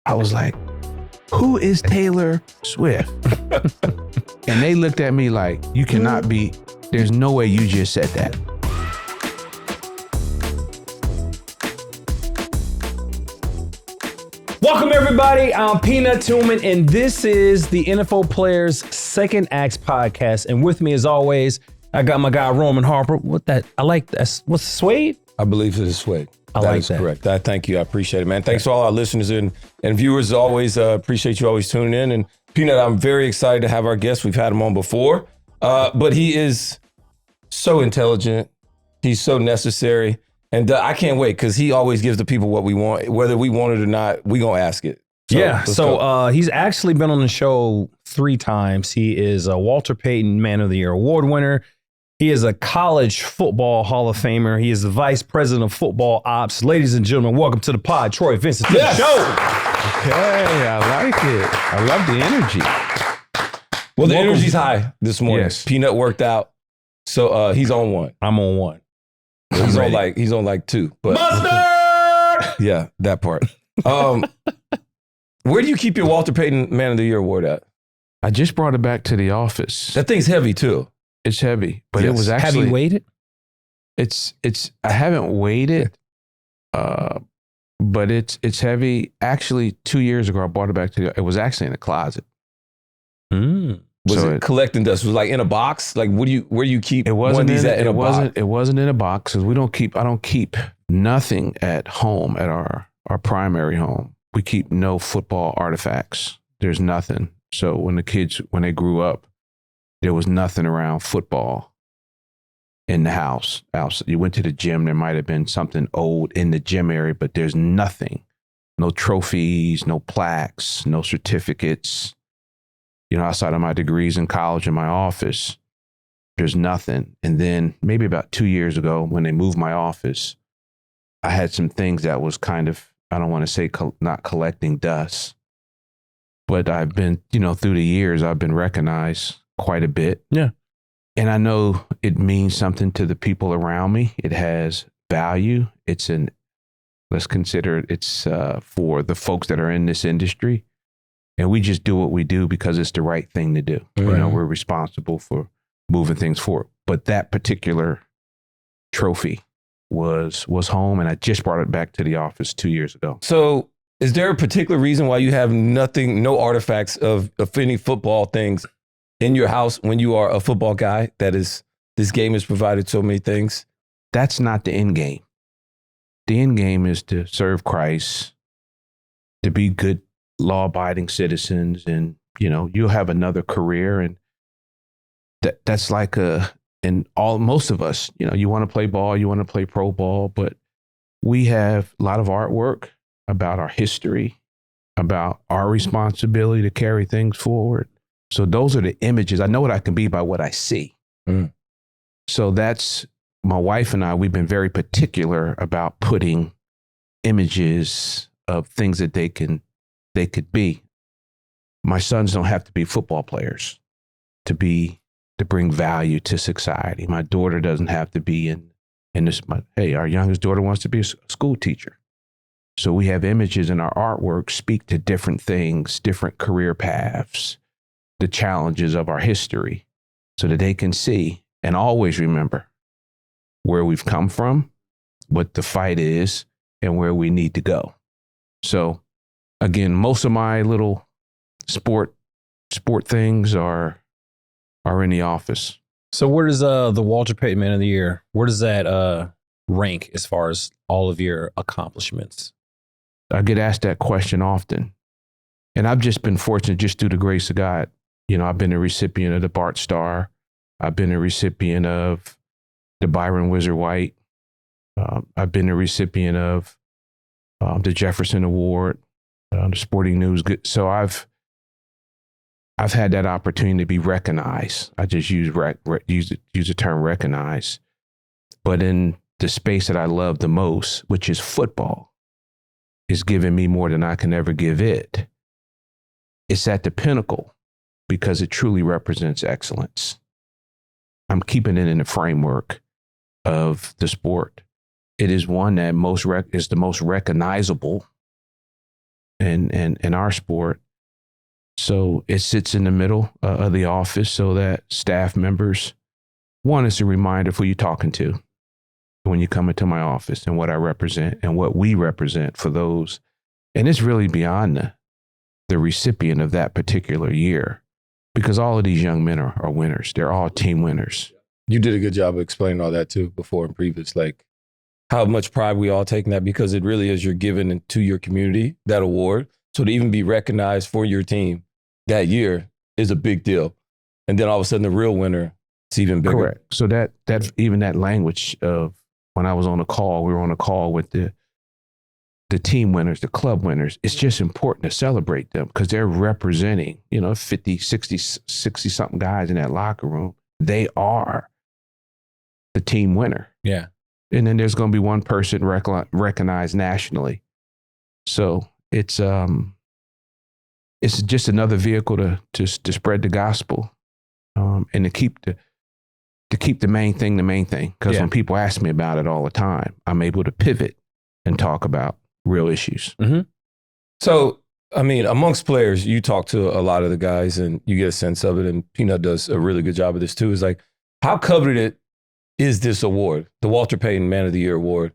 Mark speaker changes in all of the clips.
Speaker 1: I was like, who is Taylor Swift? And they looked at me like, you cannot be, there's no way you just said that.
Speaker 2: Welcome, everybody. I'm Peanut Tillman, and this is the NFL Players Second Acts podcast. And with me, as always, I got my guy, Roman Harper. I like that. What's Suede?
Speaker 3: I believe it is Suede.
Speaker 2: That is
Speaker 3: correct. Thank you. I appreciate it, man. Thanks to all our listeners and viewers. Always appreciate you always tuning in. And Peanut, I'm very excited to have our guest. We've had him on before, but he is so intelligent. He's so necessary. And I can't wait because he always gives the people what we want. Whether we want it or not, we going to ask it.
Speaker 2: So he's actually been on the show 3 times. He is a Walter Payton Man of the Year award winner. He is a college football Hall of Famer. He is the vice president of football ops. Ladies and gentlemen, welcome to the pod, Troy Vincent, to the show.
Speaker 1: Okay, I like it. I love the energy.
Speaker 3: Well, the energy's high this morning.
Speaker 1: Yes.
Speaker 3: Peanut worked out, so he's on 1.
Speaker 2: I'm on 1.
Speaker 3: He's on like 2. But
Speaker 2: Mustard!
Speaker 3: Yeah, that part. Where do you keep your Walter Payton Man of the Year award at?
Speaker 1: I just brought it back to the office.
Speaker 3: That thing's heavy too.
Speaker 1: It's heavy, but
Speaker 3: Yes.
Speaker 1: it was actually.
Speaker 2: Have you weighed it?
Speaker 1: I haven't weighed it, but it's heavy. Actually, 2 years ago, I brought it back it was actually in a closet.
Speaker 3: Was
Speaker 1: So
Speaker 3: it collecting dust? Was it like in a box? Like where do you keep
Speaker 1: It wasn't
Speaker 3: one of these
Speaker 1: in,
Speaker 3: at in
Speaker 1: it
Speaker 3: a
Speaker 1: wasn't
Speaker 3: box?
Speaker 1: it wasn't in a box because I don't keep nothing at home at our primary home. We keep no football artifacts. There's nothing. So when they grew up, there was nothing around football in the house. You went to the gym, there might have been something old in the gym area, but there's nothing. No trophies, no plaques, no certificates. Outside of my degrees in college and my office, there's nothing. And then maybe about 2 years ago, when they moved my office, I had some things that was kind of, I don't want to say not collecting dust, but I've been, through the years, I've been recognized quite a bit.
Speaker 2: Yeah.
Speaker 1: And I know it means something to the people around me. It has value. Let's consider it's for the folks that are in this industry. And we just do what we do because it's the right thing to do.
Speaker 3: Right.
Speaker 1: We're responsible for moving things forward. But that particular trophy was home, and I just brought it back to the office 2 years ago.
Speaker 3: So is there a particular reason why you have no artifacts of any football things in your house when you are a football guy? This game has provided so many things.
Speaker 1: That's not the end game. The end game is to serve Christ, to be good, law-abiding citizens, and you'll have another career, and that's like most of us, you want to play ball, you want to play pro ball, but we have a lot of artwork about our history, about our responsibility to carry things forward. So those are the images. I know what I can be by what I see. So that's my wife and I. We've been very particular about putting images of things that they could be. My sons don't have to be football players to bring value to society. My daughter doesn't have to be in this. Our youngest daughter wants to be a school teacher. So we have images in our artwork speak to different things, different career paths, the challenges of our history, so that they can see and always remember where we've come from, what the fight is, and where we need to go. So again, most of my little sport things are in the office.
Speaker 2: So where does the Walter Payton Man of the Year, where does that rank as far as all of your accomplishments?
Speaker 1: I get asked that question often. And I've just been fortunate, just through the grace of God. I've been a recipient of the Bart Star. I've been a recipient of the Byron Wizard White. I've been a recipient of the Jefferson Award, the Sporting News. So I've had that opportunity to be recognized. I just use the term recognize. But in the space that I love the most, which is football, is giving me more than I can ever give it. It's at the pinnacle because it truly represents excellence. I'm keeping it in the framework of the sport. It is one that is the most recognizable in our sport. So it sits in the middle of the office so that staff members, one, is a reminder of who you're talking to when you come into my office and what I represent and what we represent for those. And it's really beyond the recipient of that particular year, because all of these young men are winners. They're all team winners.
Speaker 3: You did a good job of explaining all that too before and previous, like how much pride we all take in that, because it really is, you're giving to your community that award. So to even be recognized for your team that year is a big deal. And then all of a sudden the real winner, it's even bigger.
Speaker 1: Correct. So that even that language of when I was on a call, we were on a call with the team winners, the club winners. It's just important to celebrate them because they're representing, 50, 60 something guys in that locker room. They are the team winner.
Speaker 2: Yeah.
Speaker 1: And then there's going to be one person recognized nationally. So it's just another vehicle to spread the gospel, and to keep the main thing the main thing. Because when people ask me about it all the time, I'm able to pivot and talk about real issues.
Speaker 2: Mm-hmm.
Speaker 3: So, I mean, amongst players, you talk to a lot of the guys and you get a sense of it. And Peanut does a really good job of this too. Is like, how coveted is this award, the Walter Payton Man of the Year award?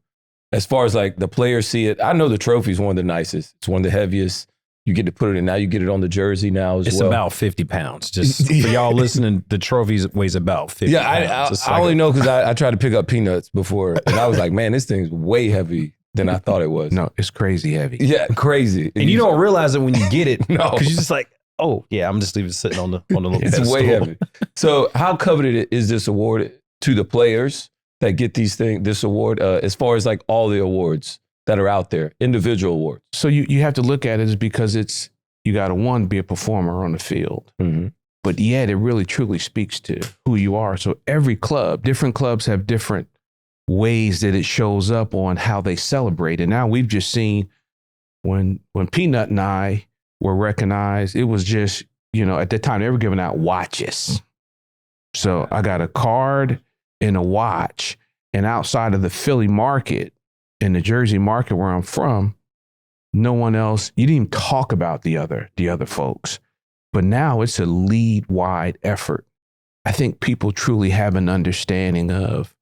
Speaker 3: As far as like the players see it, I know the trophy is one of the nicest. It's one of the heaviest. You get to put it in now. You get it on the jersey now as well.
Speaker 2: It's about 50 pounds. Just for y'all listening, the trophy weighs about 50 pounds.
Speaker 3: I only know because I tried to pick up Peanuts before. And I was like, man, this thing's way heavy than I thought it was.
Speaker 1: No, it's crazy heavy.
Speaker 3: Yeah, crazy.
Speaker 2: And you don't realize it when you get it.
Speaker 3: No.
Speaker 2: Because you're just like, oh, yeah, I'm just leaving it sitting on the little
Speaker 3: It's
Speaker 2: pedestal.
Speaker 3: way heavy. So how coveted is this award to the players that get this award, as far as like all the awards that are out there, individual awards?
Speaker 1: So you have to look at it as because you got to, be a performer on the field.
Speaker 3: Mm-hmm.
Speaker 1: But yet it really truly speaks to who you are. So every club, different clubs have different ways that it shows up on how they celebrate. And now we've just seen when Peanut and I were recognized, it was just, at the time they were giving out watches. So I got a card and a watch, and outside of the Philly market and the Jersey market where I'm from, no one else, you didn't even talk about the other folks. But now it's a league-wide effort. I think people truly have an understanding of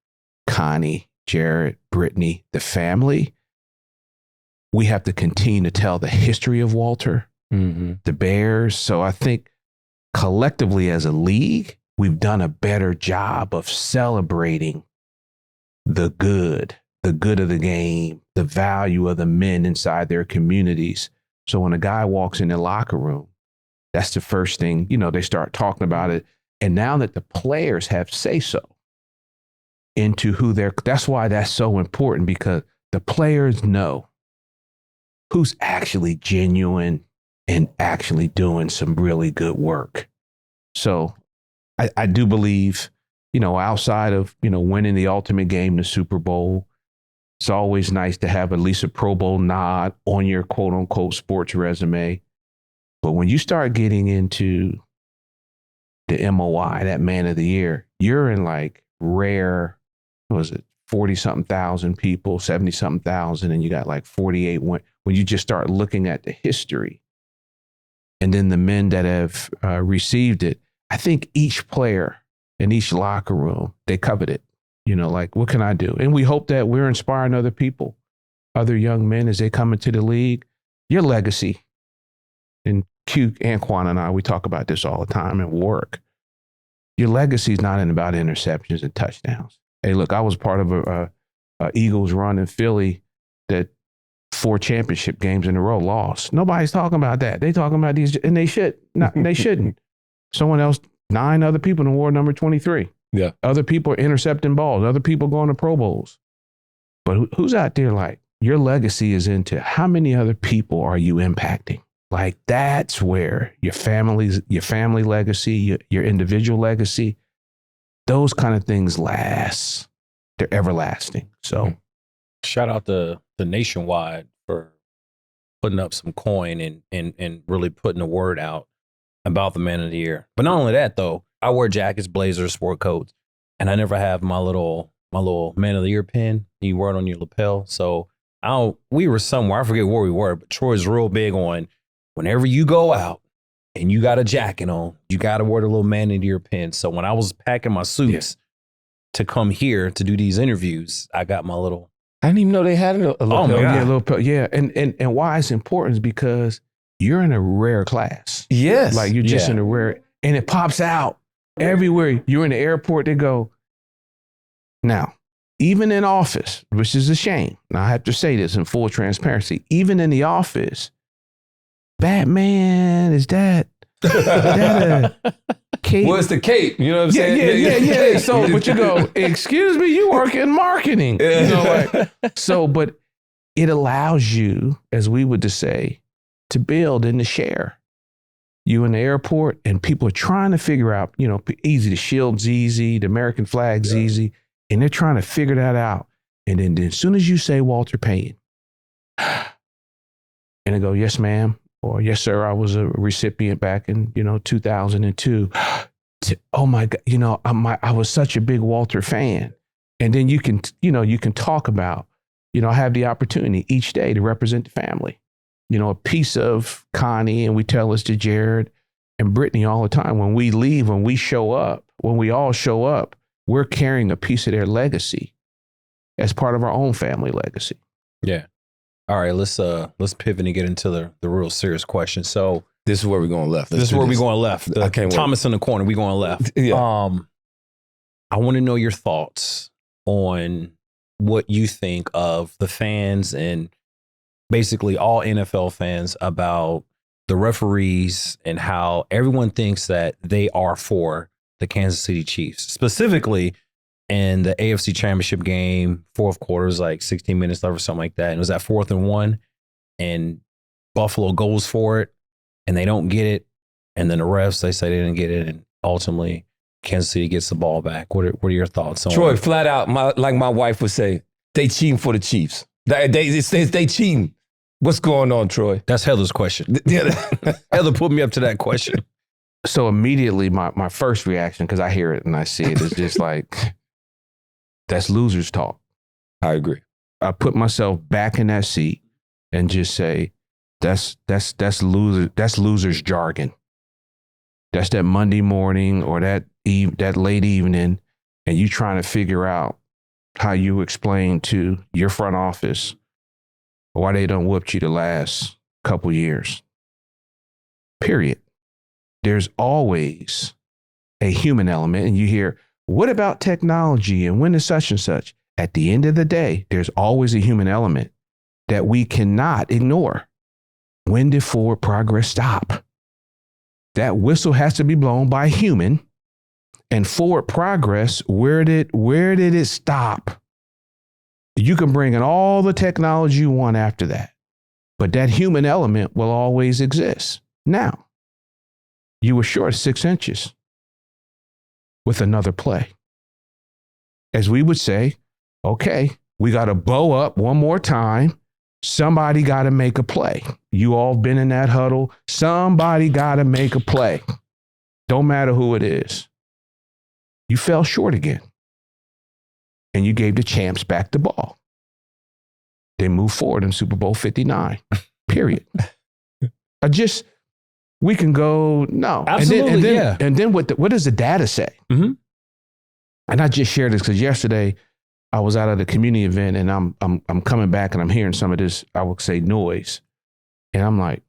Speaker 1: Connie, Jared, Brittany, the family. We have to continue to tell the history of Walter, the Bears. So I think collectively as a league, we've done a better job of celebrating the good of the game, the value of the men inside their communities. So when a guy walks in the locker room, that's the first thing, they start talking about it. And now that the players have say-so into that's why that's so important, because the players know who's actually genuine and actually doing some really good work. So I do believe, outside of, winning the ultimate game, the Super Bowl, it's always nice to have at least a Pro Bowl nod on your quote unquote sports resume. But when you start getting into the MOI, that Man of the Year, you're in like rare, 40-something thousand people, 70-something thousand, and you got like 48. When you just start looking at the history and then the men that have received it, I think each player in each locker room, they covet it. Like, what can I do? And we hope that we're inspiring other people, other young men as they come into the league. Your legacy, and Q, Anquan and I, we talk about this all the time at work. Your legacy is not about interceptions and touchdowns. Hey, look, I was part of a Eagles run in Philly that 4 championship games in a row lost. Nobody's talking about that. They talking about these, and they shouldn't. Someone else, 9 other people in award number 23.
Speaker 3: Yeah.
Speaker 1: Other people are intercepting balls. Other people going to Pro Bowls. But who's out there like, your legacy is into how many other people are you impacting? Like, that's where your family legacy, your individual legacy, those kind of things last. They're everlasting. So
Speaker 2: shout out to the Nationwide for putting up some coin and really putting the word out about the Man of the Year. But not only that, though, I wear jackets, blazers, sport coats, and I never have my little Man of the Year pin. You wear it on your lapel. So we were somewhere, I forget where we were, but Troy's real big on whenever you go out and you got a jacket on, you got to wear the little man into your pin. So when I was packing my suits to come here to do these interviews, I got my little.
Speaker 3: I didn't even know they had a little.
Speaker 2: Oh my God.
Speaker 1: And why it's important is because you're in a rare class.
Speaker 3: Yes.
Speaker 1: Like you're just in a rare, and it pops out everywhere. You're in the airport, they go. Now, even in office, which is a shame. Now I have to say this in full transparency. Even in the office, Batman, is that a cape?
Speaker 3: Well, it's the cape. You know what I'm saying?
Speaker 1: Yeah. So, but you go, excuse me, you work in marketing. You know, but it allows you, as we would just say, to build and to share. You in the airport and people are trying to figure out, easy, the shield's easy, the American flag's easy. And they're trying to figure that out. And then as soon as you say Walter Payton, and they go, yes, ma'am, or yes, sir, I was a recipient back in, 2002. Oh my God, I was such a big Walter fan. And then you can talk about, I have the opportunity each day to represent the family. A piece of Connie, and we tell this to Jared and Brittany all the time. When we leave, when we all show up, we're carrying a piece of their legacy as part of our own family legacy.
Speaker 2: Yeah. All right, let's pivot and get into the real serious question. So
Speaker 3: this is where we're going left.
Speaker 2: This is where we're going left.
Speaker 3: I can't
Speaker 2: Thomas in the corner, we're going left.
Speaker 3: Yeah.
Speaker 2: I want to know your thoughts on what you think of the fans and basically all NFL fans about the referees and how everyone thinks that they are for the Kansas City Chiefs, specifically in the AFC Championship game, fourth quarter, was like 16 minutes left or something like that. And it was at 4th and 1, and Buffalo goes for it, and they don't get it. And then the refs, they say they didn't get it, and ultimately Kansas City gets the ball back. What are your thoughts on
Speaker 3: Troy? Flat out, like my wife would say, they cheating for the Chiefs. They cheating. What's going on, Troy?
Speaker 2: That's Heather's question. Heather put me up to that question.
Speaker 1: So immediately my first reaction, because I hear it and I see it, is just like, that's losers talk.
Speaker 3: I agree.
Speaker 1: I put myself back in that seat and just say, that's losers jargon. That's that Monday morning or that late evening, and you trying to figure out how you explain to your front office why they done whooped you the last couple years. Period. There's always a human element, and you hear, what about technology and when is such and such? At the end of the day, there's always a human element that we cannot ignore. When did forward progress stop? That whistle has to be blown by a human. And forward progress, where did it stop? You can bring in all the technology you want after that, but that human element will always exist. Now, you were short 6 inches with another play. As we would say, okay, we got to bow up one more time. Somebody got to make a play. You all been in that huddle. Somebody got to make a play. Don't matter who it is. You fell short again. And you gave the champs back the ball. They moved forward in Super Bowl 59. Period. We can go, no.
Speaker 2: Absolutely,
Speaker 1: and then what does the data say?
Speaker 2: Mm-hmm.
Speaker 1: And I just shared this because yesterday I was out at a community event and I'm coming back and I'm hearing some of this, I would say, noise. And I'm like,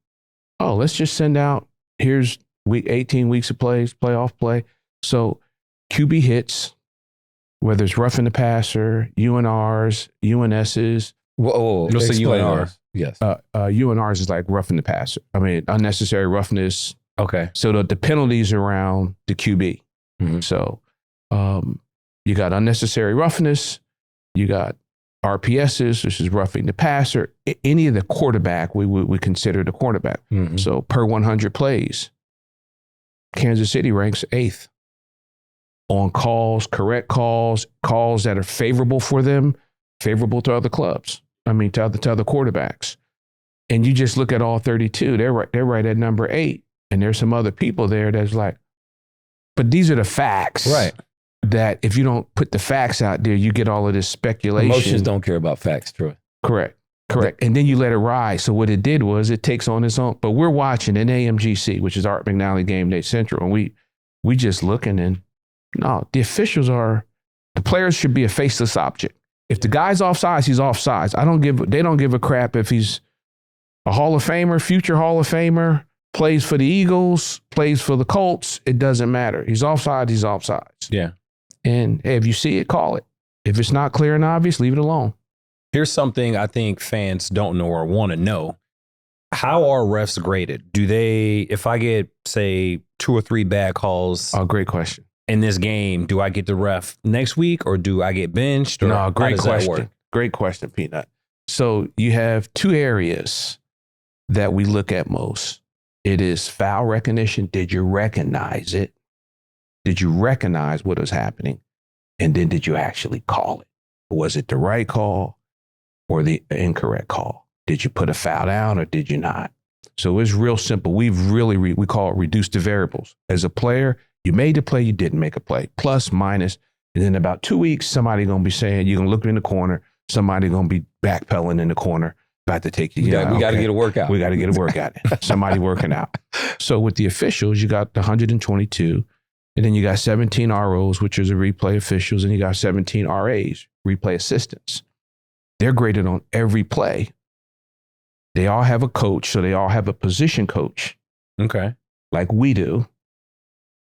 Speaker 1: oh, let's just send out, here's 18 weeks of plays, playoff play. So QB hits, whether it's roughing the passer, UNRs, UNSs.
Speaker 3: Whoa,
Speaker 2: What's a UNR?
Speaker 3: Yes.
Speaker 1: UNRs is like roughing the passer. I mean, unnecessary roughness.
Speaker 2: Okay.
Speaker 1: So the penalties around the QB.
Speaker 3: Mm-hmm.
Speaker 1: So you got unnecessary roughness. You got RPSs, which is roughing the passer. Any of the quarterback, we consider the quarterback.
Speaker 3: Mm-hmm.
Speaker 1: So per 100 plays, Kansas City ranks 8th on calls, correct calls that are favorable for them, favorable to other clubs. I mean, to other quarterbacks. And you just look at all 32, they're right at number 8. And there's some other people there that's like, but these are the facts.
Speaker 2: Right.
Speaker 1: That if you don't put the facts out there, you get all of this speculation.
Speaker 3: Emotions don't care about facts, Troy.
Speaker 1: Correct. Correct. And then you let it ride. So what it did was it takes on its own. But we're watching an AMGC, which is Art McNally Game Day Central, and we just looking, and no, the players should be a faceless object. If the guy's offsides, he's offsides. They don't give a crap if he's a Hall of Famer, future Hall of Famer, plays for the Eagles, plays for the Colts. It doesn't matter. He's offside, he's offsides.
Speaker 2: Yeah.
Speaker 1: And hey, if you see it, call it. If it's not clear and obvious, leave it alone.
Speaker 2: Here's something I think fans don't know or want to know. How are refs graded? Do they, if I get, say, 2 or 3 bad calls
Speaker 1: Great question.
Speaker 2: in this game, do I get the ref next week or do I get benched? Or
Speaker 1: No, great
Speaker 2: how does that
Speaker 1: question.
Speaker 2: work?
Speaker 1: Great question, Peanut. So you have 2 areas that we look at most. It is foul recognition. Did you recognize it? Did you recognize what was happening? And then did you actually call it? Was it the right call or the incorrect call? Did you put a foul down or did you not? So it's real simple. We call it reduce the variables. As a player, you made the play, you didn't make a play, plus, minus. And then about 2 weeks, somebody going to be saying, you're going to look in the corner, somebody going to be backpedaling in the corner, about to take you.
Speaker 3: We got to get a workout.
Speaker 1: We got to get a workout. Somebody working out. So with the officials, you got the 122, and then you got 17 ROs, which is the replay officials, and you got 17 RAs, replay assistants. They're graded on every play. They all have a coach, so they all have a position coach.
Speaker 2: Okay.
Speaker 1: Like we do.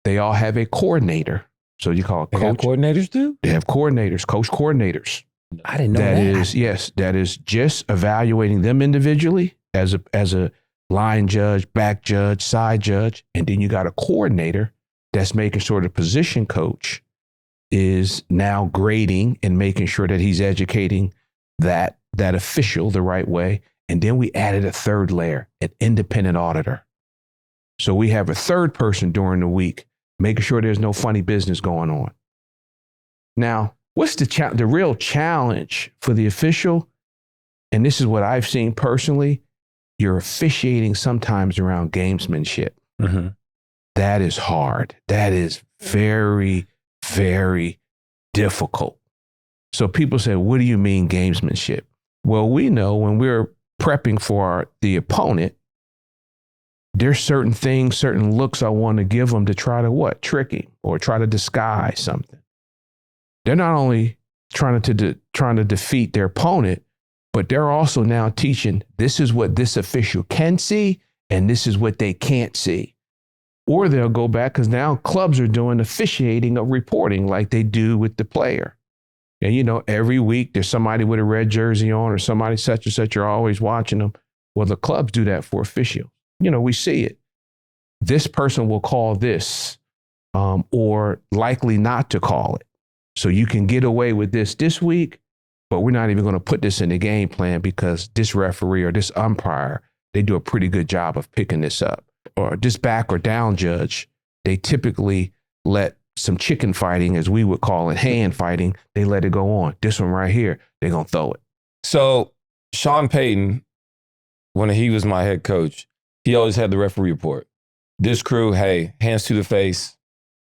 Speaker 1: They all have a coordinator. So you call it
Speaker 3: They got
Speaker 1: coach.
Speaker 3: coordinators too?
Speaker 1: They have coordinators, coach coordinators.
Speaker 2: I didn't know that.
Speaker 1: That is just evaluating them individually as a line judge, back judge, side judge. And then you got a coordinator that's making sure the position coach is now grading and making sure that he's educating that official the right way. And then we added a third layer, an independent auditor. So we have a third person during the week making sure there's no funny business going on. Now, what's the real challenge for the official? And this is what I've seen personally. You're officiating sometimes around gamesmanship.
Speaker 2: Mm-hmm.
Speaker 1: That is hard. That is very, very difficult. So people say, what do you mean gamesmanship? Well, we know when we're prepping for the opponent, there's certain things, certain looks I want to give them to try to trick him or try to disguise something. They're not only trying to defeat their opponent, but they're also now teaching this is what this official can see and this is what they can't see. Or they'll go back because now clubs are doing officiating of reporting like they do with the player. And, every week there's somebody with a red jersey on or somebody such and such, you're always watching them. Well, the clubs do that for officials. We see it. This person will call this or likely not to call it. So you can get away with this week, but we're not even going to put this in the game plan because this referee or this umpire, they do a pretty good job of picking this up. Or this back or down judge, they typically let some chicken fighting, as we would call it, hand fighting, they let it go on. This one right here, they're going to throw it.
Speaker 3: So Sean Payton, when he was my head coach, he always had the referee report. This crew, hey, hands to the face,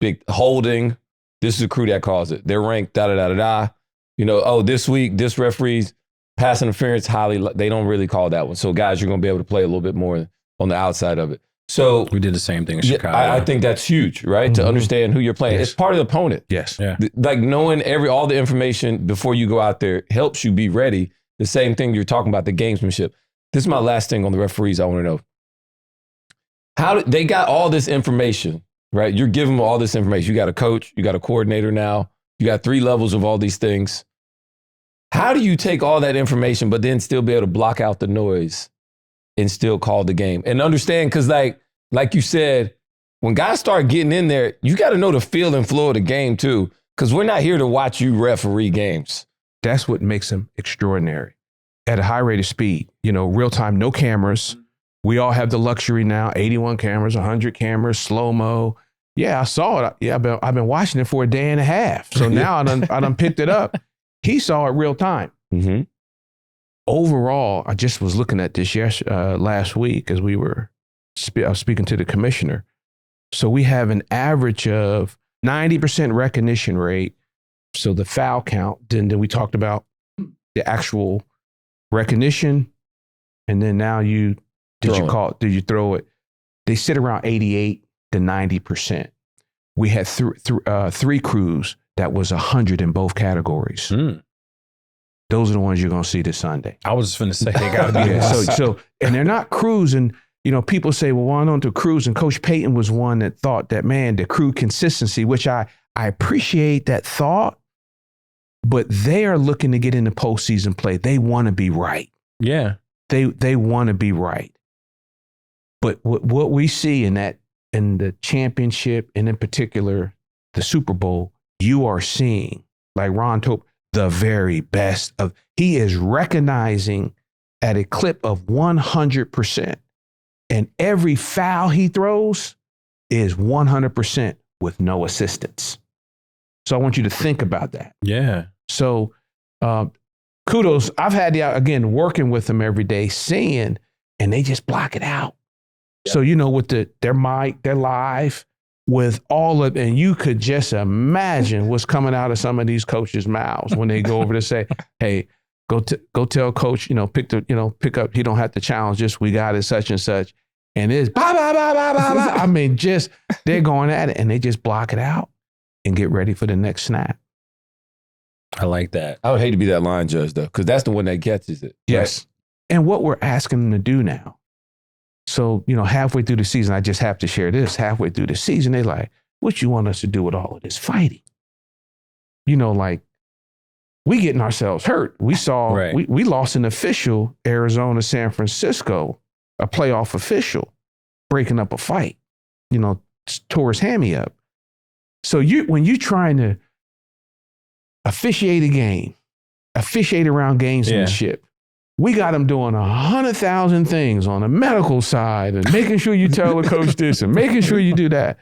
Speaker 3: big holding. This is the crew that calls it. They're ranked da-da-da-da-da. This week, this referee's pass interference, they don't really call that one. So guys, you're going to be able to play a little bit more on the outside of it. So
Speaker 2: we did the same thing in Chicago.
Speaker 3: I think that's huge, right? Mm-hmm. To understand who you're playing.
Speaker 1: Yes.
Speaker 3: It's part of the opponent.
Speaker 1: Yes.
Speaker 2: Yeah.
Speaker 3: Like knowing all the information before you go out there helps you be ready. The same thing you're talking about, the gamesmanship. This is my last thing on the referees I want to know. How they got all this information, right? You're giving them all this information. You got a coach, you got a coordinator now, you got 3 levels of all these things. How do you take all that information, but then still be able to block out the noise and still call the game and understand? Because like you said, when guys start getting in there, you got to know the feel and flow of the game too, because we're not here to watch you referee games.
Speaker 1: That's what makes them extraordinary. At a high rate of speed, real time, no cameras. We all have the luxury now, 81 cameras, 100 cameras, slow-mo. Yeah, I saw it. Yeah, I've been watching it for a day and a half. So now I done picked it up. He saw it real time.
Speaker 3: Mm-hmm.
Speaker 1: Overall, I just was looking at this last week as I was speaking to the commissioner. So we have an average of 90% recognition rate. So the foul count, then we talked about the actual recognition, and then now did you throw it? They sit around 88 to 90%. We had three crews that was 100 in both categories. Those are the ones you're going to see this Sunday.
Speaker 2: I was just going to say they got to be.
Speaker 1: So, and they're not crews. And, people say, well, why don't the crews? And Coach Payton was one that thought that, man, the crew consistency, which I appreciate that thought, but they are looking to get into postseason play. They want to be right.
Speaker 2: Yeah.
Speaker 1: They want to be right. But what we see in the championship, and in particular, the Super Bowl, you are seeing, like Ron Tope, the very best of. He is recognizing at a clip of 100%. And every foul he throws is 100% with no assistance. So I want you to think about that.
Speaker 2: Yeah.
Speaker 1: So kudos. I've had again, working with them every day, seeing, and they just block it out. Yeah. So, with their mic, they're live with all of, and you could just imagine what's coming out of some of these coaches' mouths when they go over to say, hey, go tell coach, pick up, he don't have to challenge this. We got it, such and such. And it's blah, blah, blah, blah, blah, blah. I mean, they're going at it and they just block it out and get ready for the next snap.
Speaker 2: I like that.
Speaker 3: I would hate to be that line judge, though, because that's the one that catches it.
Speaker 1: Yes. Right? And what we're asking them to do now. So, halfway through the season, I just have to share this. Halfway through the season, they like, what you want us to do with all of this fighting? Like, we getting ourselves hurt. We saw, right. we lost an official, Arizona, San Francisco, a playoff official, breaking up a fight, tore his hammy up. So when you're trying to officiate a game, officiate around gamesmanship, we got them doing 100,000 things on the medical side and making sure you tell the coach this and making sure you do that.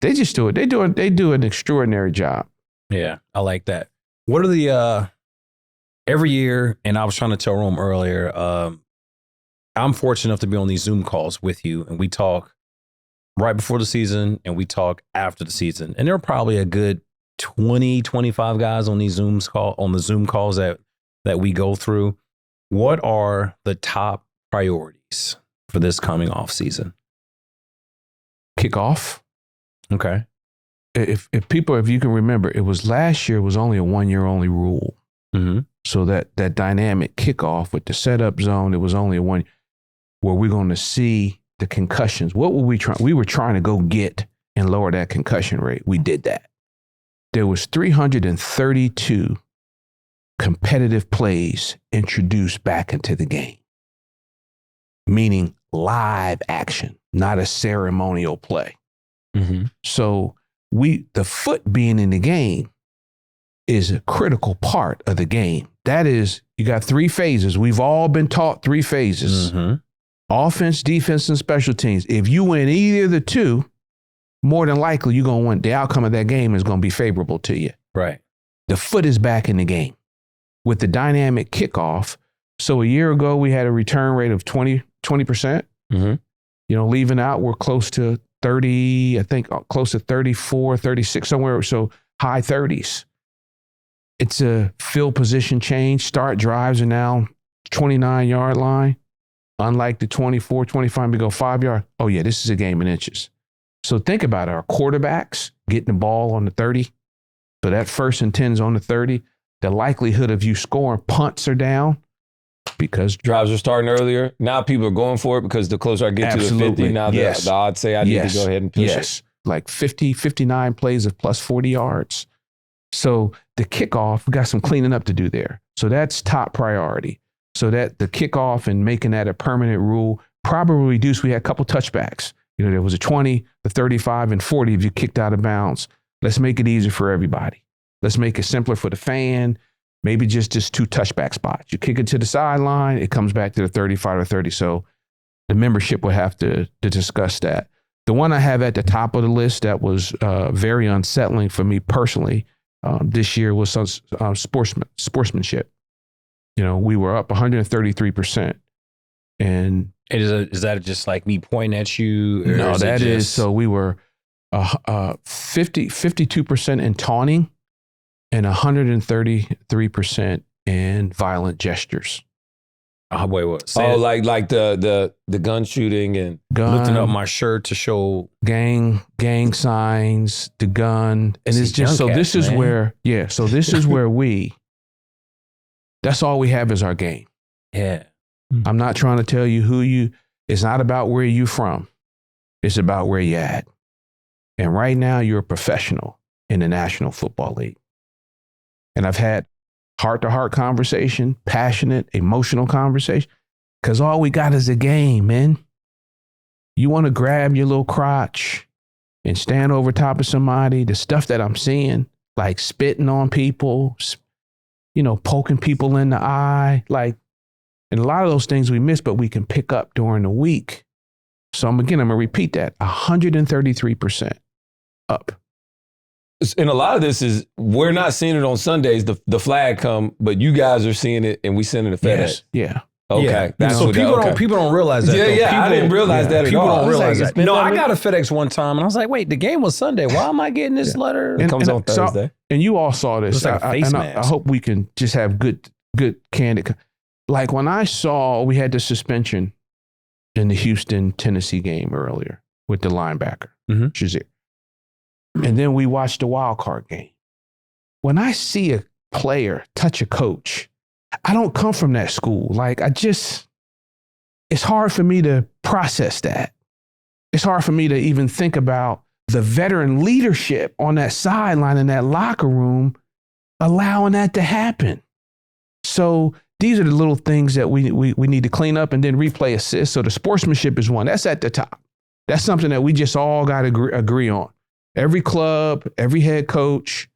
Speaker 1: They just do it. They do an extraordinary job.
Speaker 2: Yeah, I like that. What are the every year? And I was trying to tell Rome earlier. I'm fortunate enough to be on these Zoom calls with you, and we talk right before the season and we talk after the season. And there are probably a good 20, 25 guys on these Zoom calls that we go through. What are the top priorities for this coming off season?
Speaker 1: Kickoff.
Speaker 2: Okay.
Speaker 1: If you can remember, it was last year was only a 1 year only rule.
Speaker 2: Mm-hmm.
Speaker 1: So that dynamic kickoff with the setup zone, it was only a one where we're going to see the concussions. What were we trying? We were trying to go get and lower that concussion rate. We did that. There was 332 competitive plays introduced back into the game, meaning live action, not a ceremonial play.
Speaker 2: Mm-hmm.
Speaker 1: So the foot being in the game is a critical part of the game. That is, you got three phases. We've all been taught three phases.
Speaker 2: Mm-hmm.
Speaker 1: Offense, defense, and special teams. If you win either of the two, more than likely you're going to win. The outcome of that game is going to be favorable to you.
Speaker 2: Right.
Speaker 1: The foot is back in the game with the dynamic kickoff. So a year ago, we had a return rate of 20%.
Speaker 2: Mm-hmm.
Speaker 1: Leaving out, we're close to 30, I think close to 34, 36, somewhere. So high 30s. It's a field position change. Start drives are now 29-yard line. Unlike the 24, 25, we go 5 yard. Oh, yeah, this is a game in inches. So think about our quarterbacks getting the ball on the 30. So that 1st and 10's on the 30. The likelihood of you scoring punts are down because
Speaker 3: drives are starting earlier. Now people are going for it because the closer I get to the 50, now the odds say I need to go ahead and push it.
Speaker 1: Like 50, 59 plays of plus 40 yards. So the kickoff, we got some cleaning up to do there. So that's top priority. So that the kickoff and making that a permanent rule probably reduced. We had a couple touchbacks. There was a 20, the 35, and 40 if you kicked out of bounds. Let's make it easier for everybody. Let's make it simpler for the fan. Maybe just 2 touchback spots. You kick it to the sideline, it comes back to the 35 or 30. So the membership will have to discuss that. The one I have at the top of the list that was very unsettling for me personally this year was sportsmanship. We were up 133%. And
Speaker 2: is that just like me pointing at you? Or
Speaker 1: no, that is. So we were 52% in taunting and 133% in violent gestures.
Speaker 2: Wait, what?
Speaker 3: Oh, like the gun shooting and
Speaker 2: lifting up my shirt to show
Speaker 1: gang signs, the gun, and it's just so.
Speaker 2: This
Speaker 1: This is where that's all we have is our game.
Speaker 2: Yeah.
Speaker 1: I'm not trying to tell you who you. It's not about where you from. It's about where you at. And right now, you're a professional in the National Football League. And I've had heart-to-heart conversation, passionate, emotional conversation, because all we got is a game, man. You want to grab your little crotch and stand over top of somebody, the stuff that I'm seeing, like spitting on people, poking people in the eye, and a lot of those things we miss, but we can pick up during the week. So I'm going to repeat that, 133% up.
Speaker 3: And a lot of this is we're not seeing it on Sundays. The flag come, but you guys are seeing it, and we send it to FedEx.
Speaker 1: Yes. Yeah.
Speaker 3: Okay.
Speaker 2: Yeah.
Speaker 3: That's
Speaker 2: so
Speaker 3: what
Speaker 2: people don't realize that.
Speaker 3: Yeah, I didn't realize that at all.
Speaker 2: People don't realize that.
Speaker 4: been
Speaker 2: No,
Speaker 4: that
Speaker 2: I
Speaker 4: many-
Speaker 2: got a FedEx one time, and I was like, wait, the game was Sunday. Why am I getting this letter?
Speaker 3: It comes on Thursday.
Speaker 1: And you all saw this.
Speaker 2: It's like a face
Speaker 1: I
Speaker 2: mask.
Speaker 1: hope we can just have good candid. Like when I saw we had the suspension in the Houston, Tennessee game earlier with the linebacker, Shazier. And then we watched the wild card game. When I see a player touch a coach, I don't come from that school. It's hard for me to process that. It's hard for me to even think about the veteran leadership on that sideline in that locker room allowing that to happen. So these are the little things that we need to clean up, and then replay assist. So the sportsmanship is one. That's at the top. That's something that we just all got to agree on. Every club, every head coach,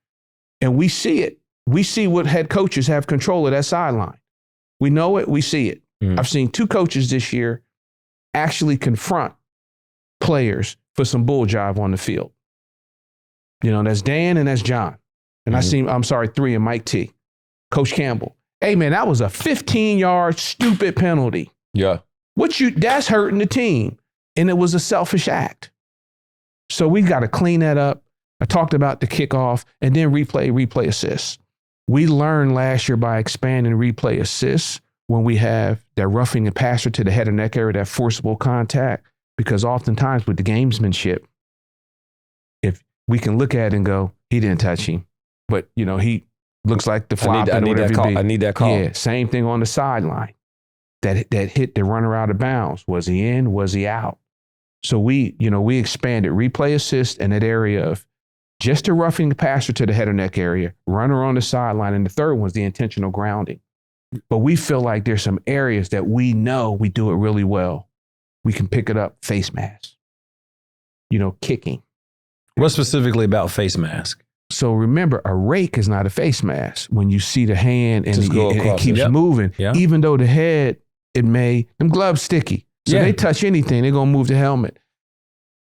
Speaker 1: and we see it. We see what head coaches have control of that sideline. We know it. We see it. I've seen 2 coaches this year actually confront players for some bull jive on the field. That's Dan and that's John. And I seen, 3 and Mike T. Coach Campbell. Hey, man, that was a 15-yard stupid penalty.
Speaker 3: Yeah.
Speaker 1: That's hurting the team. And it was a selfish act. So we got to clean that up. I talked about the kickoff and then replay assists. We learned last year by expanding replay assists when we have that roughing the passer to the head and neck area, that forcible contact, because oftentimes with the gamesmanship, if we can look at it and go, he didn't touch him, but he looks like the flop.
Speaker 3: I need that call. I need that call.
Speaker 1: Yeah, same thing on the sideline. That hit the runner out of bounds. Was he in? Was he out? So we expanded replay assist in that area of just the roughing the passer to the head or neck area, runner on the sideline, and the third one's the intentional grounding. But we feel like there's some areas that we know we do it really well. We can pick it up, face mask, kicking.
Speaker 2: What specifically about face mask?
Speaker 1: So remember, a rake is not a face mask. When you see the hand and it keeps moving, even though the head, them gloves sticky. So they touch anything, they're going to move the helmet.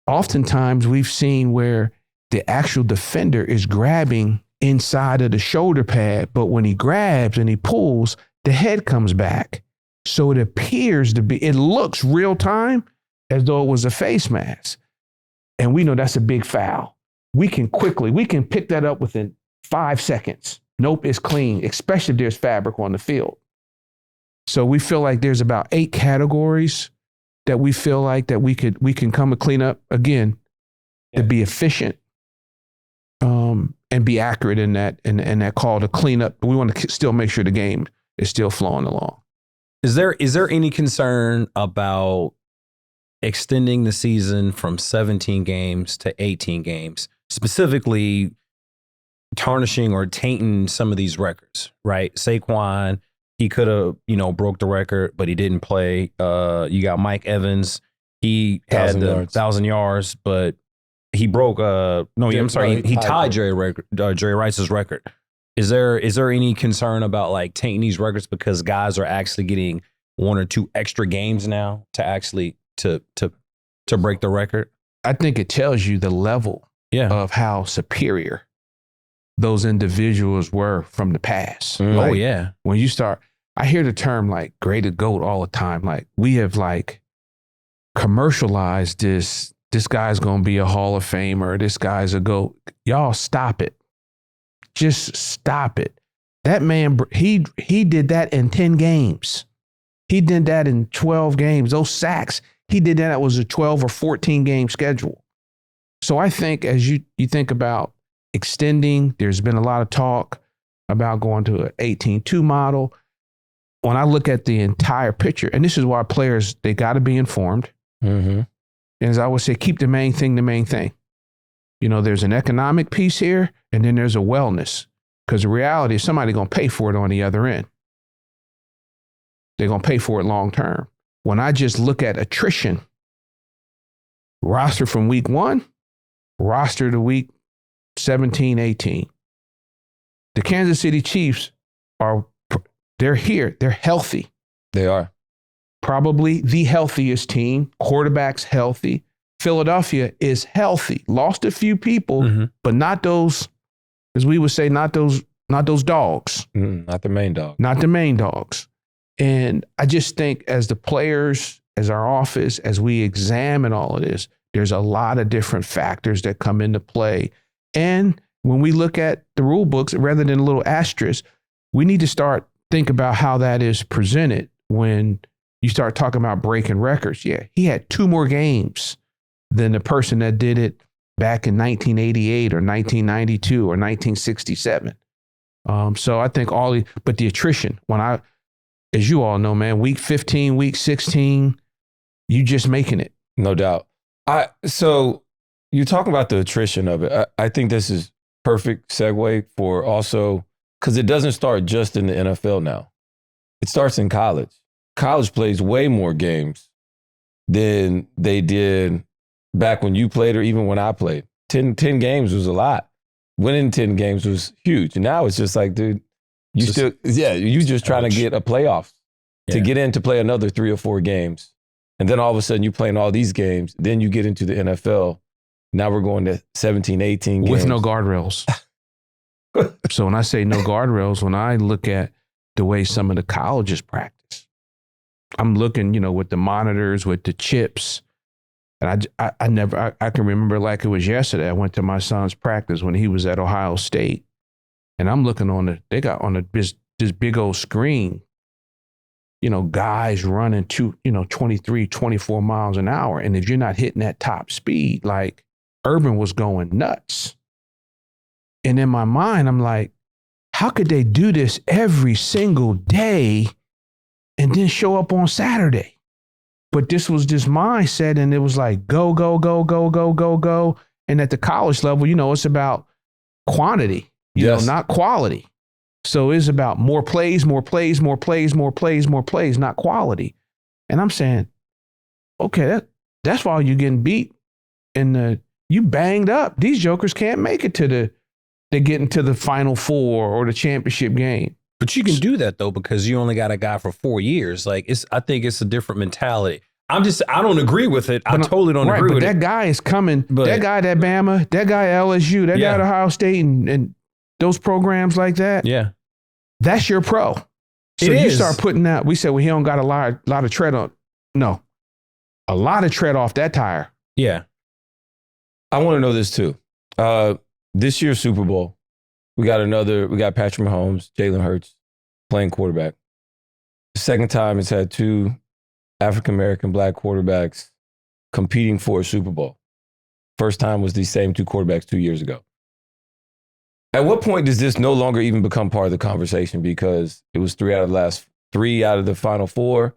Speaker 1: Oftentimes we've seen where the actual defender is grabbing inside of the shoulder pad, but when he grabs and he pulls, the head comes back. So it appears to be, it looks real time as though it was a face mask. And we know that's a big foul. We can pick that up within 5 seconds. Nope, it's clean, especially if there's fabric on the field. So we feel like there's about 8 categories that we feel like that we can come and clean up again to be efficient and be accurate in that call to clean up. But we want to still make sure the game is still flowing along.
Speaker 2: Is there any concern about extending the season from 17 games to 18 games, specifically tarnishing or tainting some of these records, right? Saquon, he could have, broke the record, but he didn't play. You got Mike Evans. He had the 1,000 yards, but he broke. He tied Jerry Rice's record. Is there any concern about tainting these records because guys are actually getting 1 or 2 extra games now to actually to break the record?
Speaker 1: I think it tells you the level of how superior those individuals were from the past.
Speaker 2: Oh yeah.
Speaker 1: When you start, I hear the term graded GOAT all the time. We have commercialized this. This guy's going to be a Hall of Famer. This guy's a GOAT. Y'all stop it. Just stop it. That man, he did that in 10 games. He did that in 12 games. Those sacks, he did that. It was a 12 or 14 game schedule. So I think as you think about extending, there's been a lot of talk about going to an 18-2 model. When I look at the entire picture, and this is why players, they got to be informed.
Speaker 3: Mm-hmm.
Speaker 1: And as I would say, keep the main thing the main thing. You know, there's an economic piece here, and then there's a wellness. Because the reality is somebody's going to pay for it on the other end. They're going to pay for it long term. When I just look at attrition, roster from week 1, roster to week 17, 18. The Kansas City Chiefs they're here. They're healthy.
Speaker 3: They are.
Speaker 1: Probably the healthiest team. Quarterback's healthy. Philadelphia is healthy. Lost a few people, but not those, as we would say, not those dogs.
Speaker 3: Not the main dog.
Speaker 1: Not the main dogs. And I just think as the players, as our office, as we examine all of this, there's a lot of different factors that come into play. And when we look at the rule books, rather than a little asterisk, we need to think about how that is presented when you start talking about breaking records. Yeah, he had 2 more games than the person that did it back in 1988 or 1992 or 1967. So I think but the attrition, as you all know, man, week 15, week 16, you just making it.
Speaker 3: No doubt. So you're talking about the attrition of it. I think this is perfect segue for also, because it doesn't start just in the NFL now. It starts in college. College plays way more games than they did back when you played or even when I played. 10 games was a lot. Winning 10 games was huge. And now it's just like, dude, you just trying to get a playoff to get in to play another 3 or 4 games. And then all of a sudden you're playing all these games. Then you get into the NFL. Now we're going to 17, 18 games.
Speaker 1: With no guardrails. So when I say no guardrails, when I look at the way some of the colleges practice, I'm looking, with the monitors, with the chips. And I can remember like it was yesterday. I went to my son's practice when he was at Ohio State. And I'm looking they got on this big old screen, guys running 23, 24 miles an hour. And if you're not hitting that top speed, like Urban was going nuts. And in my mind, I'm like, how could they do this every single day and then show up on Saturday? But this was this mindset, and it was like, go, go, go, go, go, go, go. And at the college level, it's about quantity, not quality. So it's about more plays, more plays, more plays, more plays, more plays, not quality. And I'm saying, okay, that's why you're getting beat. And you banged up. These jokers can't make it they get into the Final Four or the championship game.
Speaker 2: But you can do that though, because you only got a guy for 4 years. Like I think it's a different mentality. I don't agree with it. I totally don't agree with it.
Speaker 1: But that guy is coming. That guy at Bama, that guy at LSU, that guy at Ohio State, and those programs like that.
Speaker 2: Yeah,
Speaker 1: that's your pro. So you start putting out. We said, well, he don't got a lot of tread on. No, a lot of tread off that tire.
Speaker 2: Yeah.
Speaker 3: I want to know this too. This year's Super Bowl, we got Patrick Mahomes, Jalen Hurts playing quarterback. The second time it's had 2 African-American black quarterbacks competing for a Super Bowl. First time was these same 2 quarterbacks 2 years ago. At what point does this no longer even become part of the conversation? Because it was 3 out of the final 4.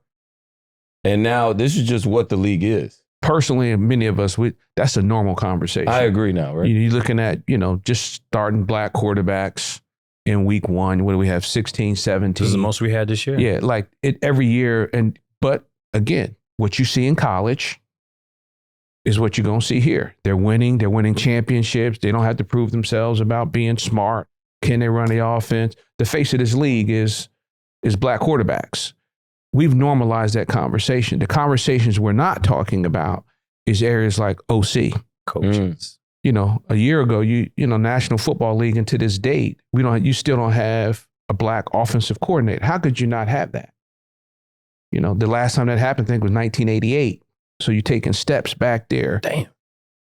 Speaker 3: And now this is just what the league is.
Speaker 1: Personally, and many of us, that's a normal conversation.
Speaker 3: I agree now, right?
Speaker 1: You're looking at, just starting black quarterbacks in week 1. What do we have? 16, 17.
Speaker 2: This is the most we had this year.
Speaker 1: Yeah, like it every year. But again, what you see in college is what you're going to see here. They're winning championships. They don't have to prove themselves about being smart. Can they run the offense? The face of this league is black quarterbacks. We've normalized that conversation. The conversations we're not talking about is areas like OC.
Speaker 2: Coaches.
Speaker 1: A year ago, National Football League, and to this date, you still don't have a black offensive coordinator. How could you not have that? The last time that happened, I think, was 1988. So you're taking steps back there.
Speaker 2: Damn.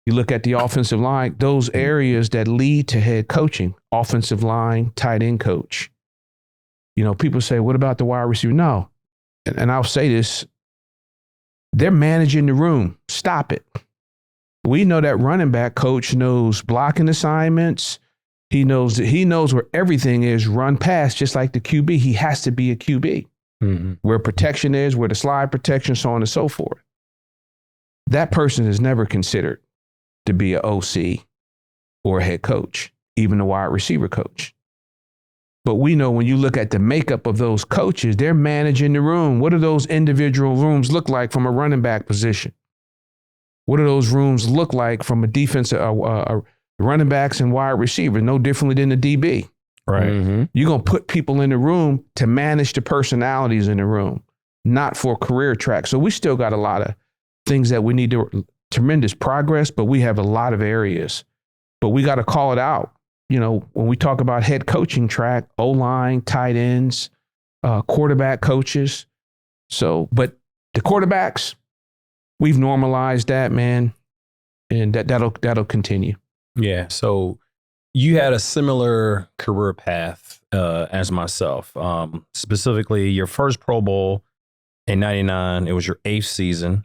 Speaker 1: You look at the offensive line, those areas that lead to head coaching, offensive line, tight end coach. People say, what about the wide receiver? No. and I'll say this, they're managing the room. Stop it. We know that running back coach knows blocking assignments. He knows where everything is, run pass, just like the QB. He has to be a QB. Mm-hmm. Where protection is, where the slide protection, so on and so forth. That person is never considered to be an OC or a head coach, even a wide receiver coach. But we know when you look at the makeup of those coaches, they're managing the room. What do those individual rooms look like from a running back position? What do those rooms look like from a defensive running backs and wide receivers? No differently than the DB.
Speaker 2: Right.
Speaker 1: Mm-hmm. You're going to put people in the room to manage the personalities in the room, not for career track. So we still got a lot of things that we need to, tremendous progress, but we have a lot of areas. But we got to call it out. You know, when we talk about head coaching track, O-line, tight ends, quarterback coaches. So, but the quarterbacks, we've normalized that, man, and that'll continue.
Speaker 2: Yeah. So you had a similar career path as myself. Specifically, your first Pro Bowl in '99. It was your 8th season.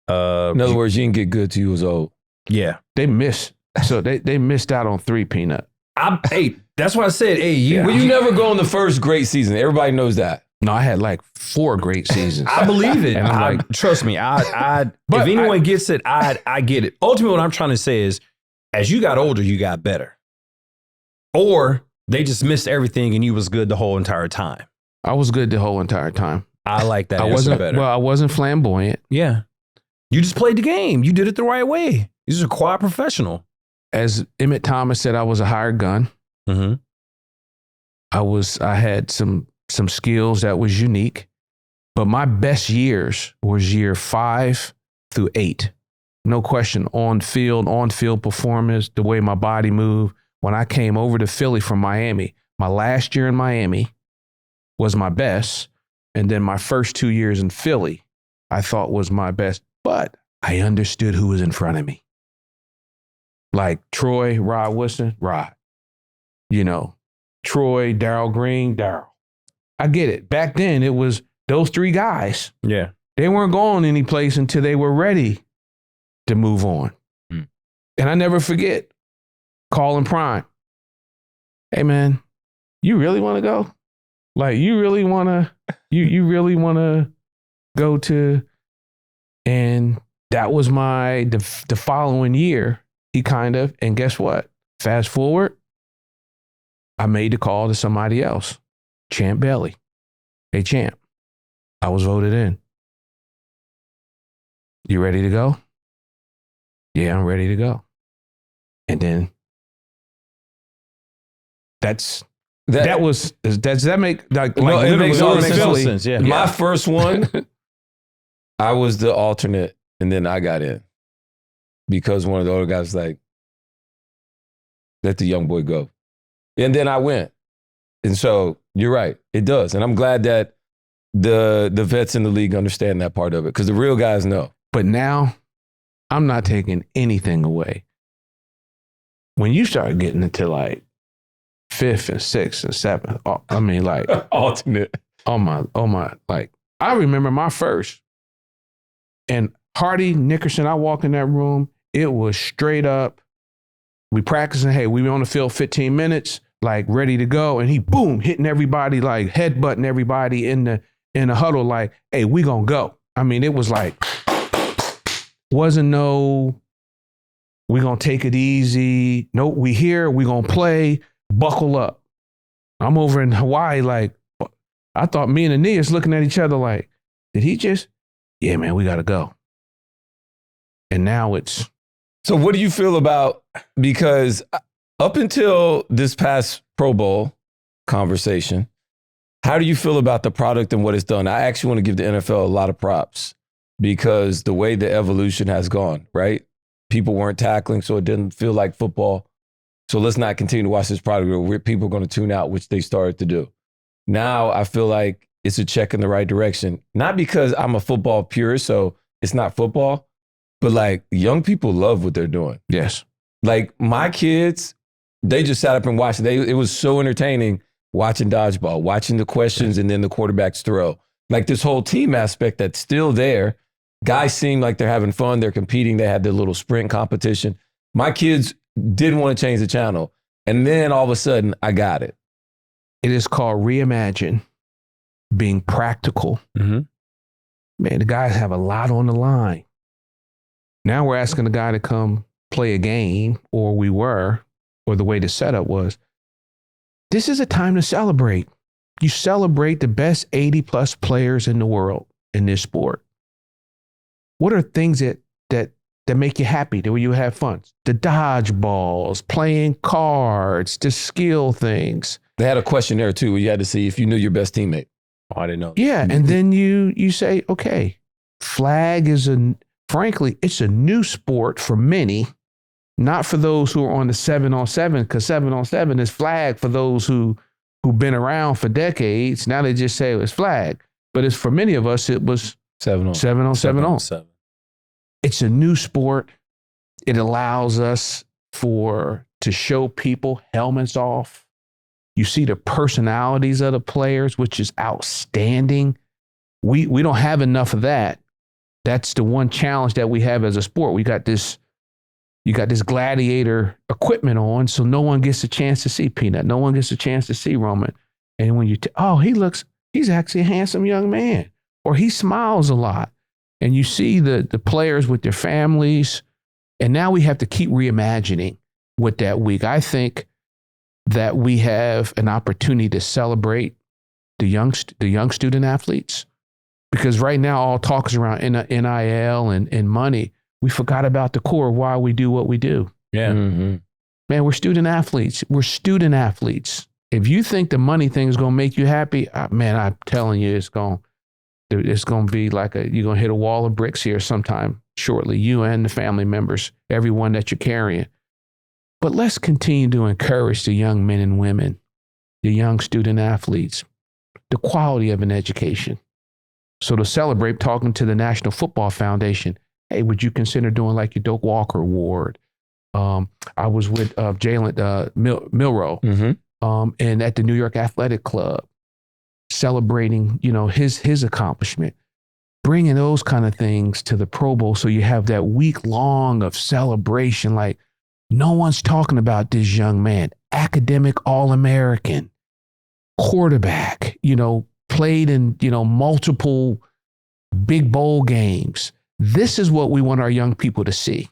Speaker 3: In other words, you didn't get good till you was old.
Speaker 2: Yeah,
Speaker 1: they missed. So they missed out on 3, Peanut.
Speaker 2: Hey, that's why I said, hey,
Speaker 3: you never go in the first great season. Everybody knows that.
Speaker 1: No, I had like 4 great seasons.
Speaker 2: I believe it. And trust me. If anyone gets it, I get it. Ultimately, what I'm trying to say is, as you got older, you got better. Or they just missed everything and you was good the whole entire time.
Speaker 1: I was good the whole entire time.
Speaker 2: I like that.
Speaker 1: I wasn't better. Well, I wasn't flamboyant.
Speaker 2: Yeah. You just played the game. You did it the right way. You're just a quiet professional.
Speaker 1: As Emmett Thomas said, I was a hired gun. Mm-hmm. I had some skills that was unique, but my best years was year 5 through 8. No question, on field performance, the way my body moved. When I came over to Philly from Miami, my last year in Miami was my best. And then my first 2 years in Philly, I thought was my best, but I understood who was in front of me. Like Troy, Rod Woodson, Rod. You know, Troy, Darryl Green, Darryl. I get it. Back then, it was those 3 guys.
Speaker 2: Yeah.
Speaker 1: They weren't going any place until they were ready to move on. Mm. And I never forget calling Prime. Hey, man, you really want to go? Like, you really want to, you really want to go to, and that was the following year. He and guess what? Fast forward, I made the call to somebody else, Champ Bailey. Hey, Champ, I was voted in. You ready to go? Yeah, I'm ready to go. And then does that make
Speaker 3: it makes all
Speaker 2: sense. Yeah.
Speaker 3: My first one, I was the alternate, and then I got in. Because one of the older guys was like, let the young boy go. And then I went. And so you're right, it does. And I'm glad that the vets in the league understand that part of it, because the real guys know.
Speaker 1: But now I'm not taking anything away. When you start getting into like 5th and 6th and 7th, I mean, like
Speaker 3: alternate.
Speaker 1: Oh my, like I remember my first. And Hardy, Nickerson, I walk in that room, it was straight up. We practicing, hey, we on the field 15 minutes, like ready to go. And he, boom, hitting everybody, like headbutting everybody in the huddle, like, hey, we gonna go. I mean, it was like, wasn't no, we gonna take it easy. No, we here, we gonna play, buckle up. I'm over in Hawaii, like, I thought me and Aeneas looking at each other like, did he just, yeah, man, we gotta go. And now it's.
Speaker 3: So what do you feel about, because up until this past Pro Bowl conversation, how do you feel about the product and what it's done? I actually want to give the NFL a lot of props because the way the evolution has gone, right? People weren't tackling, so it didn't feel like football. So let's not continue to watch this product where people are going to tune out, which they started to do. Now I feel like it's a check in the right direction. Not because I'm a football purist, so it's not football, but like young people love what they're doing.
Speaker 1: Yes.
Speaker 3: Like my kids, they just sat up and watched it. It was so entertaining watching dodgeball, watching the questions and then the quarterback's throw. like this whole team aspect that's still there. Guys seem like they're having fun. They're competing. They had their little sprint competition. My kids didn't want to change the channel. And then all of a sudden, I got it.
Speaker 1: It is called reimagine, being practical.
Speaker 2: Mm-hmm.
Speaker 1: Man, the guys have a lot on the line. Now we're asking the guy to come play a game, or the way the setup was. This is a time to celebrate. You celebrate the best 80 plus players in the world in this sport. What are things that make you happy, that you have fun? The dodgeballs, playing cards, the skill things.
Speaker 3: They had a questionnaire too, where you had to see if you knew your best teammate.
Speaker 2: Oh, I didn't know.
Speaker 1: Yeah, and then you say, okay, flag is frankly, it's a new sport for many, not for those who are on the 7-on-7, because 7-on-7 is flag for those who've been around for decades. Now they just say it's flag, but it's for many of us, it was 7-on-7. It's a new sport. It allows us to show people helmets off. You see the personalities of the players, which is outstanding. We don't have enough of that. That's the one challenge that we have as a sport. You got this gladiator equipment on, so no one gets a chance to see Peanut. No one gets a chance to see Roman. And when he's actually a handsome young man, or he smiles a lot. And you see the players with their families. And now we have to keep reimagining with that week. I think that we have an opportunity to celebrate the young student athletes, because right now all talk is around NIL and money. We forgot about the core of why we do what we do.
Speaker 2: Yeah.
Speaker 3: Mm-hmm.
Speaker 1: Man, we're student athletes. If you think the money thing is going to make you happy, man, I'm telling you, it's going to be like you're going to hit a wall of bricks here sometime shortly, you and the family members, everyone that you're carrying. But let's continue to encourage the young men and women, the young student athletes, the quality of an education. So to celebrate, talking to the National Football Foundation, hey, would you consider doing like your Doak Walker Award? I was with Jalen Milroe,
Speaker 3: Mm-hmm.
Speaker 1: And at the New York Athletic Club, celebrating, his accomplishment, bringing those kind of things to the Pro Bowl. So you have that week long of celebration. Like, no one's talking about this young man, academic All-American, quarterback, played in, multiple big bowl games. This is what we want our young people to see.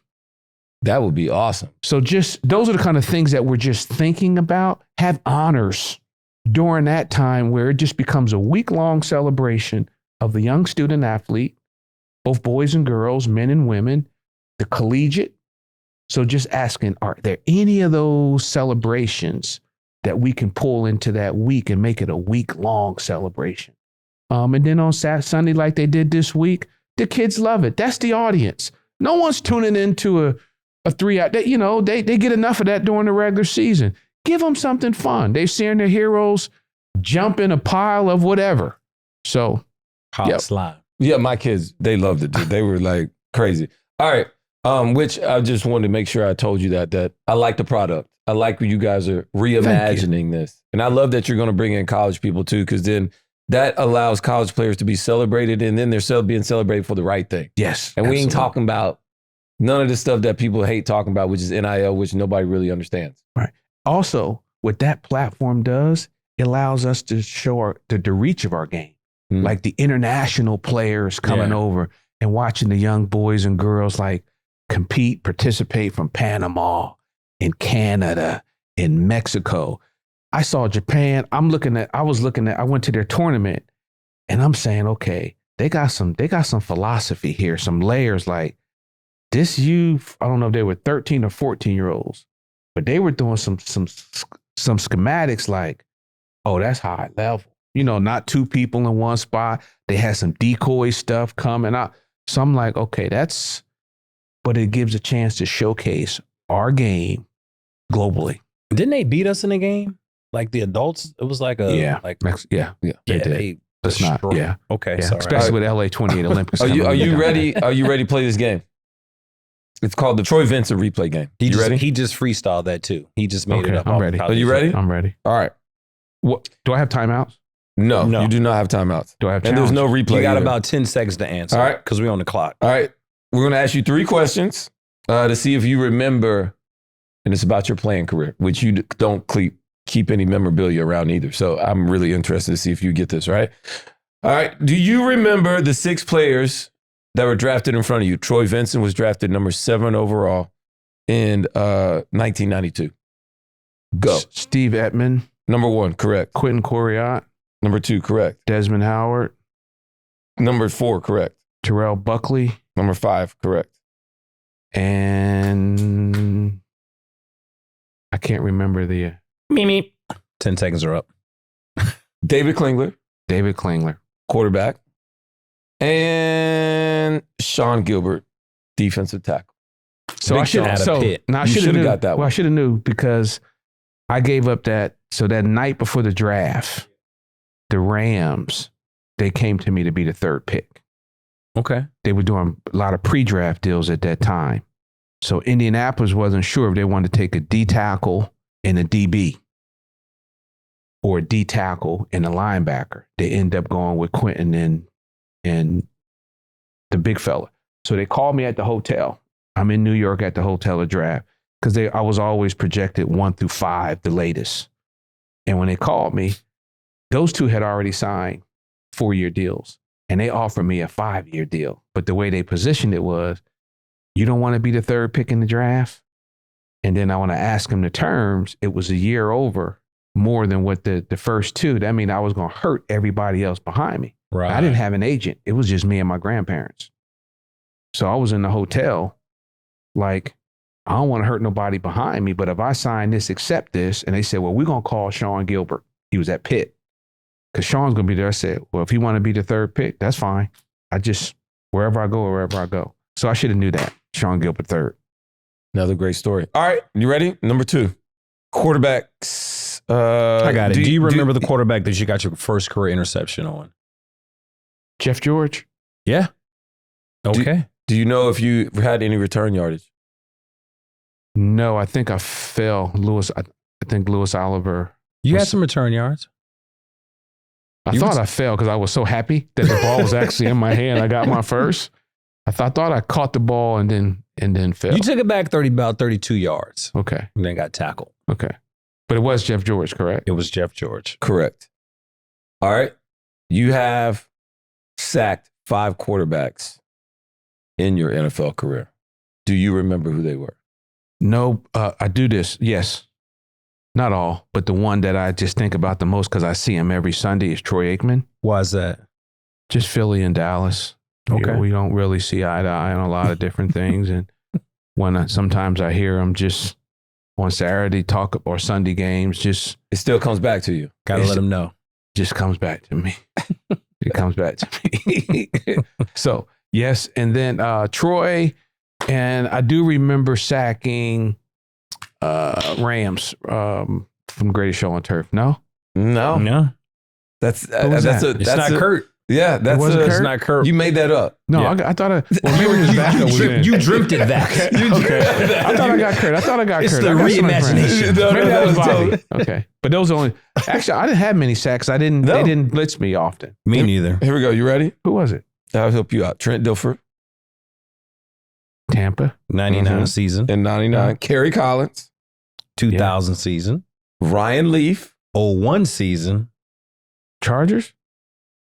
Speaker 3: That would be awesome.
Speaker 1: So just, those are the kind of things that we're just thinking about. Have honors during that time where it just becomes a week-long celebration of the young student athlete, both boys and girls, men and women, the collegiate. So just asking, are there any of those celebrations that we can pull into that week and make it a week-long celebration? And then on Sunday, like they did this week, the kids love it. That's the audience. No one's tuning into a 3-hour. They get enough of that during the regular season. Give them something fun. They've seen their heroes jump in a pile of whatever. So,
Speaker 2: Slide.
Speaker 3: Yeah, my kids, they loved it, dude. They were like crazy. All right. Which I just wanted to make sure I told you that I like the product. I like when you guys are reimagining this. And I love that you're going to bring in college people too, because then that allows college players to be celebrated, and then they're being celebrated for the right thing.
Speaker 1: Yes.
Speaker 3: And
Speaker 1: absolutely.
Speaker 3: we ain't talking about none of the stuff that people hate talking about, which is NIL, which nobody really understands.
Speaker 1: Right. Also, what that platform does, it allows us to show the reach of our game.
Speaker 3: Mm.
Speaker 1: Like the international players coming over and watching the young boys and girls like compete, participate from Panama, in Canada, in Mexico. I saw Japan. I went to their tournament, and I'm saying, okay, they got some philosophy here, some layers. Like this youth, I don't know if they were 13 or 14-year-olds, but they were doing some schematics like, oh, that's high level. Not two people in one spot. They had some decoy stuff coming out. So I'm like, okay, but it gives a chance to showcase our game globally.
Speaker 2: Didn't they beat us in the game? Like the adults? It was like a...
Speaker 1: Yeah. They did. Let's not. Yeah.
Speaker 2: Okay.
Speaker 1: Yeah.
Speaker 2: Sorry.
Speaker 1: Especially with LA 28 Olympics.
Speaker 3: Are you ready? Are you ready to play this game? It's called the Troy Vincent replay game. You ready?
Speaker 2: He just freestyled that too. He just made it up.
Speaker 1: I'm ready.
Speaker 3: Are you ready?
Speaker 1: I'm ready.
Speaker 3: All right.
Speaker 1: What do I have timeouts?
Speaker 3: No,
Speaker 2: No.
Speaker 3: you do not have timeouts.
Speaker 1: Do I have
Speaker 3: And there's no replay.
Speaker 2: You got
Speaker 3: either.
Speaker 2: about 10 seconds to answer.
Speaker 3: All right.
Speaker 2: Because we're on the clock.
Speaker 3: All right. We're going to ask you 3 questions to see if you remember, and it's about your playing career, which you don't keep any memorabilia around either. So I'm really interested to see if you get this, right? All right. Do you remember the 6 players that were drafted in front of you? Troy Vincent was drafted number 7 overall in 1992. Go.
Speaker 1: Steve Ettman,
Speaker 3: Number 1, correct.
Speaker 1: Quentin Coriat,
Speaker 3: Number 2, correct.
Speaker 1: Desmond Howard,
Speaker 3: Number 4, correct.
Speaker 1: Terrell Buckley,
Speaker 3: Number 5, correct.
Speaker 1: and I can't remember the
Speaker 2: Meep. 10 seconds are up.
Speaker 3: David Klingler,
Speaker 1: David Klingler.
Speaker 3: quarterback, and Sean Gilbert, defensive tackle.
Speaker 1: So
Speaker 3: Big
Speaker 1: I should
Speaker 3: Sean.
Speaker 2: Out of
Speaker 1: so
Speaker 2: Pitt.
Speaker 1: now I
Speaker 3: You
Speaker 1: should
Speaker 3: shoulda
Speaker 1: have
Speaker 3: got that
Speaker 1: Well,
Speaker 3: one.
Speaker 1: I should have knew because I gave up that. So that night before the draft, the Rams, they came to me to be the 3rd pick.
Speaker 2: Okay.
Speaker 1: They were doing a lot of pre-draft deals at that time. So Indianapolis wasn't sure if they wanted to take a D tackle and a DB or a D tackle and a linebacker. They end up going with Quentin and the big fella. So they called me at the hotel. I'm in New York at the hotel to draft because I was always projected 1 through 5, the latest. And when they called me, those 2 had already signed 4-year deals. And they offered me a 5-year deal. But the way they positioned it was, you don't want to be the 3rd pick in the draft. And then I want to ask them the terms. It was a year over more than what the first 2. That means I was going to hurt everybody else behind me.
Speaker 2: Right.
Speaker 1: I didn't have an agent. It was just me and my grandparents. So I was in the hotel like, I don't want to hurt nobody behind me, but if I sign this, accept this. And they said, well, we're going to call Sean Gilbert. He was at Pitt. Because Sean's going to be there. I said, well, if he want to be the 3rd pick, that's fine. Wherever I go. So I should have knew that. Sean Gilbert 3rd.
Speaker 3: Another great story. All right, you ready? Number 2, quarterbacks.
Speaker 2: I got it. Do you remember the quarterback that you got your first career interception on?
Speaker 1: Jeff George.
Speaker 2: Yeah. Okay.
Speaker 3: Do you know if you had any return yardage?
Speaker 1: No, I think I fell. I think Lewis Oliver.
Speaker 2: You had some return yards.
Speaker 1: I thought I fell because I was so happy that the ball was actually in my hand. I got my first. I thought I caught the ball and then fell.
Speaker 2: You took it back about 32 yards
Speaker 1: Okay.
Speaker 2: and then got tackled.
Speaker 1: Okay. But it was Jeff George, correct?
Speaker 2: It was Jeff George.
Speaker 3: Correct. All right. You have sacked 5 quarterbacks in your NFL career. Do you remember who they were?
Speaker 1: No, I do this. Yes. Not all, but the one that I just think about the most because I see him every Sunday is Troy Aikman.
Speaker 2: Why is that?
Speaker 1: Just Philly and Dallas.
Speaker 2: Okay.
Speaker 1: We don't really see eye to eye on a lot of different things. And when sometimes I hear him just on Saturday talk or Sunday games, just
Speaker 3: It still comes back to you.
Speaker 2: Got to let him know.
Speaker 1: just comes back to me. It comes back to me. So, yes. And then Troy, and I do remember sacking Rams from Greatest Show on Turf. No?
Speaker 3: No,
Speaker 2: No.
Speaker 3: that's
Speaker 1: was
Speaker 3: that's
Speaker 1: that?
Speaker 3: a
Speaker 2: It's
Speaker 3: that's
Speaker 2: not
Speaker 3: a,
Speaker 2: Kurt.
Speaker 3: Yeah, that's
Speaker 1: wasn't
Speaker 2: It's
Speaker 1: Kurt?
Speaker 2: not Kurt.
Speaker 3: You made that up.
Speaker 1: No,
Speaker 2: Yeah.
Speaker 1: I thought maybe his backup was in.
Speaker 2: You dreamt it that.
Speaker 1: Okay. I thought I got Kurt. It's
Speaker 2: the
Speaker 1: I got somebody
Speaker 2: reimagination.
Speaker 1: friend. Maybe that was
Speaker 3: totally.
Speaker 1: Bobby. Okay. But those only actually I didn't have many sacks. They didn't blitz me often.
Speaker 2: Me neither.
Speaker 3: Here we go. You ready?
Speaker 1: Who was it?
Speaker 3: I'll help you out. Trent Dilfer
Speaker 1: Tampa.
Speaker 2: 99
Speaker 3: Mhm.
Speaker 2: season.
Speaker 3: in '99. Kerry Collins,
Speaker 2: 2000 season.
Speaker 3: Ryan Leaf.
Speaker 2: 01 season.
Speaker 1: Chargers?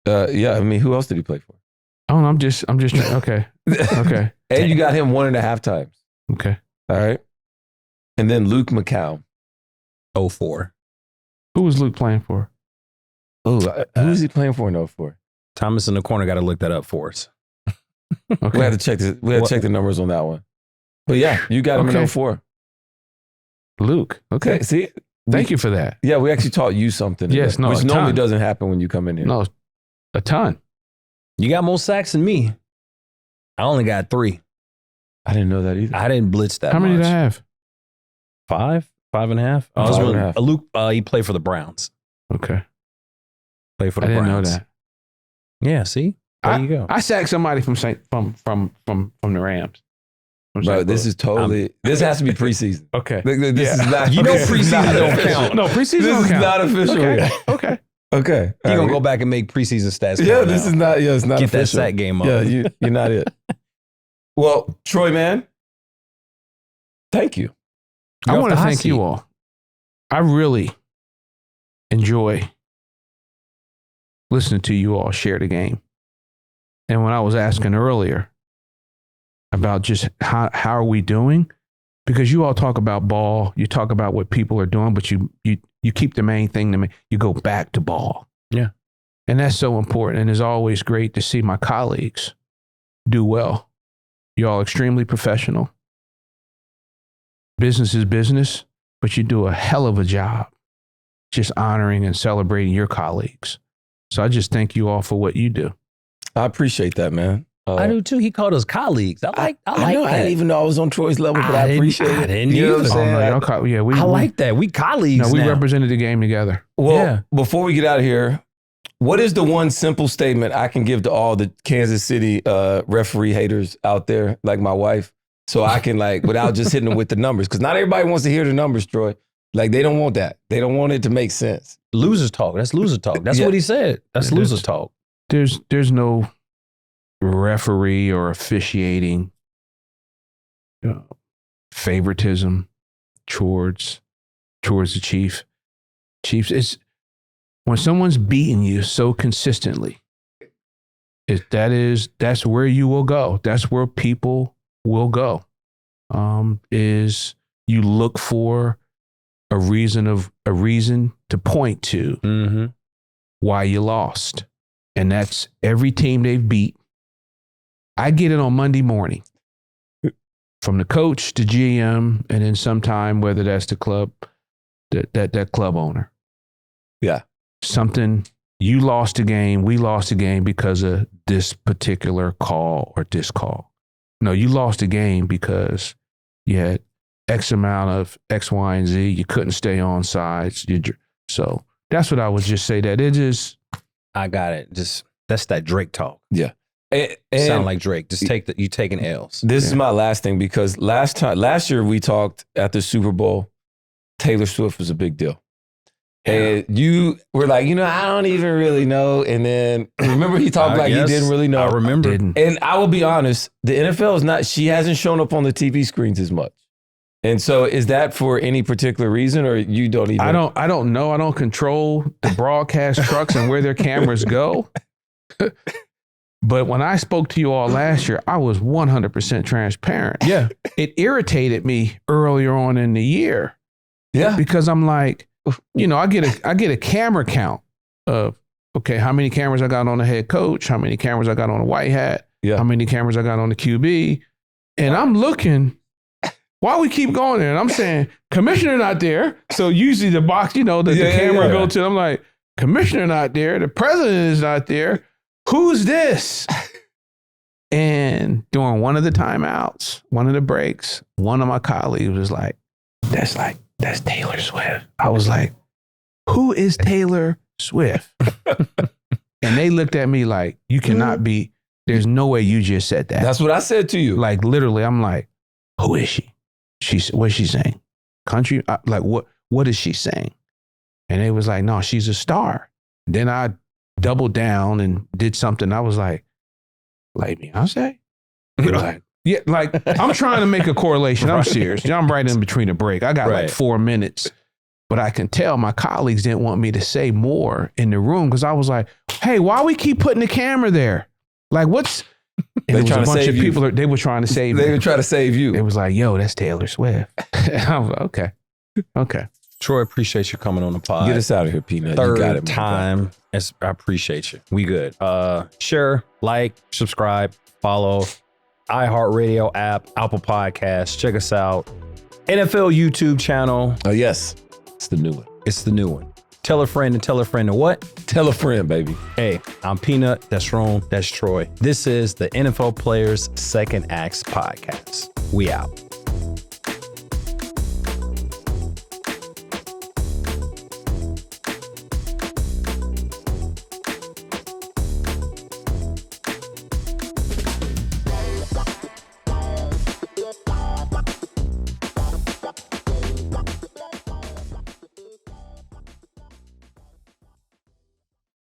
Speaker 3: Yeah, I mean, who else did he play for?
Speaker 1: Oh, no, I'm just trying. Okay. Okay.
Speaker 3: And you got him 1.5 times.
Speaker 1: Okay.
Speaker 3: All right. And then Luke McCown.
Speaker 2: 04.
Speaker 1: Who was Luke playing for?
Speaker 3: Oh, who is he playing for in 04?
Speaker 2: Thomas in the corner got to look that up for us.
Speaker 1: Okay.
Speaker 3: We had to check this. We had to check the numbers on that one. But yeah, you got him in
Speaker 1: Okay.
Speaker 3: 04.
Speaker 1: Luke. Okay.
Speaker 3: See?
Speaker 1: Thank you for that.
Speaker 3: Yeah, we actually taught you something.
Speaker 1: Yes,
Speaker 3: today,
Speaker 1: no,
Speaker 3: which
Speaker 1: a
Speaker 3: normally
Speaker 1: ton.
Speaker 3: doesn't happen when you come in here.
Speaker 1: No, a ton.
Speaker 2: You got more sacks than me. I only got 3.
Speaker 3: I didn't know that either.
Speaker 2: I didn't blitz that
Speaker 1: How many
Speaker 2: much.
Speaker 1: did I have?
Speaker 2: 5? 5.5? Oh,
Speaker 3: Five and a half.
Speaker 2: Luke, he played for the Browns.
Speaker 1: Okay.
Speaker 2: Played for
Speaker 1: I
Speaker 2: the
Speaker 1: didn't
Speaker 2: Browns.
Speaker 1: know that.
Speaker 2: Yeah, see? There you go.
Speaker 1: I sacked somebody from the Rams. From
Speaker 3: Bro,
Speaker 1: St.
Speaker 3: this
Speaker 1: Louis.
Speaker 3: is totally, this has to be preseason.
Speaker 1: Okay.
Speaker 3: This
Speaker 1: Yeah.
Speaker 3: is not,
Speaker 2: You know
Speaker 3: this is
Speaker 2: preseason
Speaker 3: not
Speaker 2: don't
Speaker 3: official.
Speaker 2: count.
Speaker 1: No, preseason
Speaker 3: This
Speaker 1: don't
Speaker 3: is
Speaker 1: count.
Speaker 3: not official.
Speaker 1: Okay.
Speaker 3: here.
Speaker 1: Okay.
Speaker 3: Okay.
Speaker 2: He gonna go back and make preseason stats.
Speaker 3: Yeah,
Speaker 2: count
Speaker 3: this
Speaker 2: now.
Speaker 3: is not. Yeah, it's not
Speaker 2: Get
Speaker 3: official.
Speaker 2: that sack game up.
Speaker 3: Yeah, you're not it. Well, Troy, man, thank you.
Speaker 1: I
Speaker 2: You're
Speaker 1: want to
Speaker 2: off the hot
Speaker 1: thank
Speaker 2: seat.
Speaker 1: you all. I really enjoy listening to you all share the game. And when I was asking earlier about just how are we doing, because you all talk about ball, you talk about what people are doing, but you keep the main thing, you go back to ball.
Speaker 2: Yeah.
Speaker 1: And that's so important. And it's always great to see my colleagues do well. You're all extremely professional. Business is business, but you do a hell of a job just honoring and celebrating your colleagues. So I just thank you all for what you do.
Speaker 3: I appreciate that, man.
Speaker 2: I do too. He called us colleagues. I like
Speaker 3: know,
Speaker 2: that.
Speaker 3: I didn't even know I was on Troy's level, but I
Speaker 2: didn't-
Speaker 3: appreciate it.
Speaker 2: I didn't
Speaker 3: You know what I'm
Speaker 2: either.
Speaker 3: saying?
Speaker 1: Oh, no, y'all
Speaker 2: I like that. We colleagues.
Speaker 1: No, we
Speaker 2: now.
Speaker 1: represented the game together.
Speaker 3: Well,
Speaker 2: Yeah.
Speaker 3: before we get out of here, what is the one simple statement I can give to all the Kansas City referee haters out there, like my wife, so I can without just hitting them with the numbers? Because not everybody wants to hear the numbers, Troy. Like they don't want that. They don't want it to make sense.
Speaker 2: Losers talk. That's loser talk. That's
Speaker 3: Yeah.
Speaker 2: what he said. That's
Speaker 1: Yeah,
Speaker 2: loser
Speaker 1: that's-
Speaker 2: talk.
Speaker 1: There's no referee or officiating favoritism towards the Chiefs. It's when someone's beating you so consistently, that's where you will go. That's where people will go. Is you look for a reason to point to
Speaker 2: Mm-hmm.
Speaker 1: why you lost. And that's every team they've beat. I get it on Monday morning from the coach to GM, and then sometime whether that's the club, that club owner.
Speaker 3: Yeah.
Speaker 1: Something, you lost a game, we lost a game because of this particular call or this call. No, you lost a game because you had X amount of X, Y, and Z. You couldn't stay on sides. So that's what I would just say, that it is.
Speaker 2: I got it. Just that's that Drake talk.
Speaker 3: And
Speaker 2: Sound like Drake. Just you taking L's.
Speaker 3: this is my last thing, because last year we talked at the Super Bowl, Taylor Swift was a big deal. And you were like, I don't even really know. And then remember he talked like
Speaker 2: Yes,
Speaker 3: he didn't really know.
Speaker 2: I remember.
Speaker 1: Didn't.
Speaker 3: And I will be honest, the NFL she hasn't shown up on the TV screens as much. And so is that for any particular reason, or you don't even?
Speaker 1: I don't know. I don't control the broadcast trucks and where their cameras go. But when I spoke to you all last year, I was 100% transparent.
Speaker 2: Yeah.
Speaker 1: It irritated me earlier on in the year
Speaker 3: Yeah.
Speaker 1: because I'm like, I get a camera count of, okay, how many cameras I got on the head coach, how many cameras I got on the white hat,
Speaker 3: Yeah.
Speaker 1: how many cameras I got on the QB. And I'm looking, why we keep going there? And I'm saying, commissioner not there. So usually the box, the camera go to, I'm like, commissioner not there. The president is not there. Who's this? And during one of the timeouts, one of the breaks, one of my colleagues was like, that's Taylor Swift. I was like, who is Taylor Swift? And they looked at me like, you cannot be, there's no way you just said that.
Speaker 3: That's what I said to you.
Speaker 1: Like literally, I'm like, who is she? What's she saying? Country? Like what is she saying? And they was like, no, she's a star. Then I doubled down and did something. I was like Beyonce? I'm trying to make a correlation. I'm serious. I'm right in between a break. I got like 4 minutes, but I can tell my colleagues didn't want me to say more in the room because I was like, hey, why we keep putting the camera there? Like what's... And
Speaker 3: They
Speaker 1: there was
Speaker 3: trying
Speaker 1: a
Speaker 3: to
Speaker 1: bunch
Speaker 3: save
Speaker 1: of
Speaker 3: you.
Speaker 1: people, they were trying to save
Speaker 3: They
Speaker 1: me.
Speaker 3: would try to save you.
Speaker 1: It was like, yo, that's Taylor Swift. I was like, okay.
Speaker 2: Troy, appreciate you coming on the pod.
Speaker 3: Get us out of here, Peanut.
Speaker 2: Third
Speaker 3: You got it, man.
Speaker 2: time. I appreciate you. We good. Share, like, subscribe, follow. iHeartRadio app, Apple Podcasts. Check us out. NFL YouTube channel.
Speaker 3: Oh, yes. It's the new one.
Speaker 2: It's the new one. Tell a friend and tell a friend to what?
Speaker 3: Tell a friend, baby.
Speaker 2: Hey, I'm Peanut. That's Ron. That's Troy. This is the NFL Players Second Acts Podcast. We out.